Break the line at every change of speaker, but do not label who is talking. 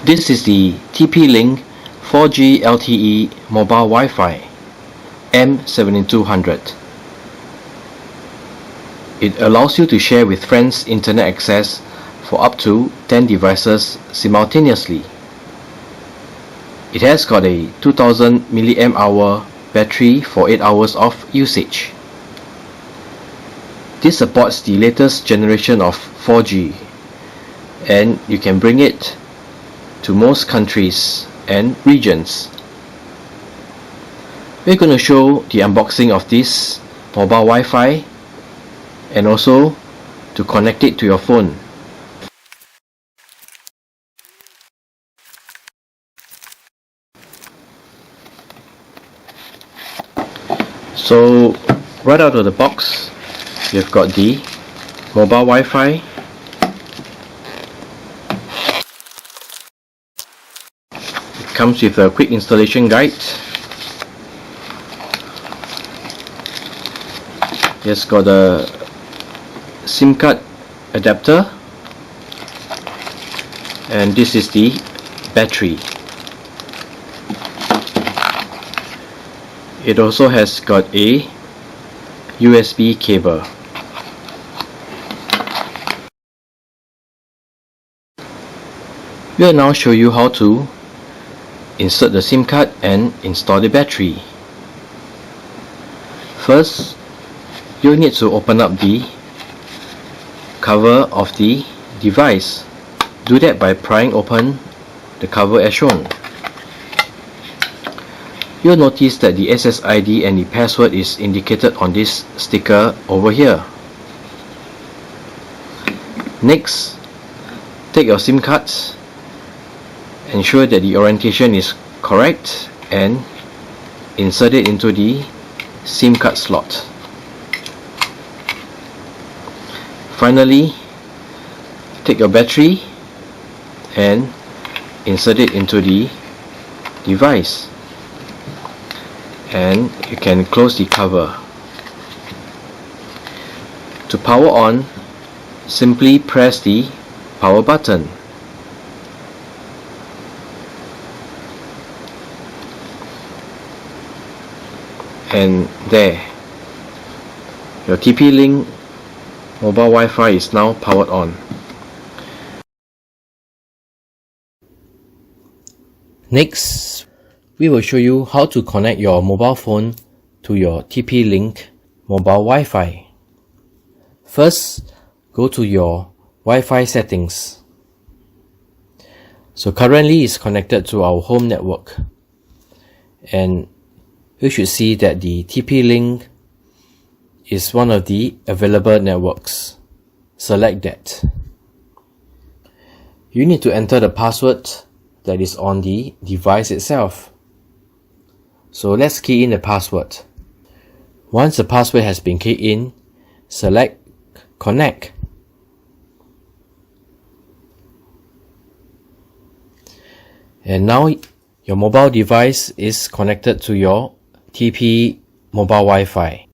This is the TP-Link 4G LTE Mobile Wi-Fi M7200. It allows you to share with friends internet access for up to 10 devices simultaneously. It has got a 2000 mAh battery for 8 hours of usage. This supports the latest generation of 4G, and you can bring it to most countries and regions. We're going to show the unboxing of this mobile Wi-Fi and also to connect it to your phone. So right out of the box, you've got the mobile Wi-Fi, it comes with a quick installation guide. It's got a SIM card adapter, and this is the battery. It also has got a USB cable. We'll now show you how to insert the SIM card and install the battery. First, you'll need to open up the cover of the device. Do that by prying open the cover as shown. You'll notice that the SSID and the password is indicated on this sticker over here. Next, take your SIM cards, ensure that the orientation is correct, and insert it into the SIM card slot. Finally, take your battery and insert it into the device, and you can close the cover. To power on, simply press the power button. And there, your TP-Link mobile Wi-Fi is now powered on. Next, we will show you how to connect your mobile phone to your TP-Link mobile Wi-Fi. First, go to your Wi-Fi settings. So currently it's connected to our home network, and you should see that the TP-Link is one of the available networks. Select that. You need to enter the password that is on the device itself. So let's key in the password. Once the password has been keyed in, select Connect. And now your mobile device is connected to your TP mobile Wi-Fi.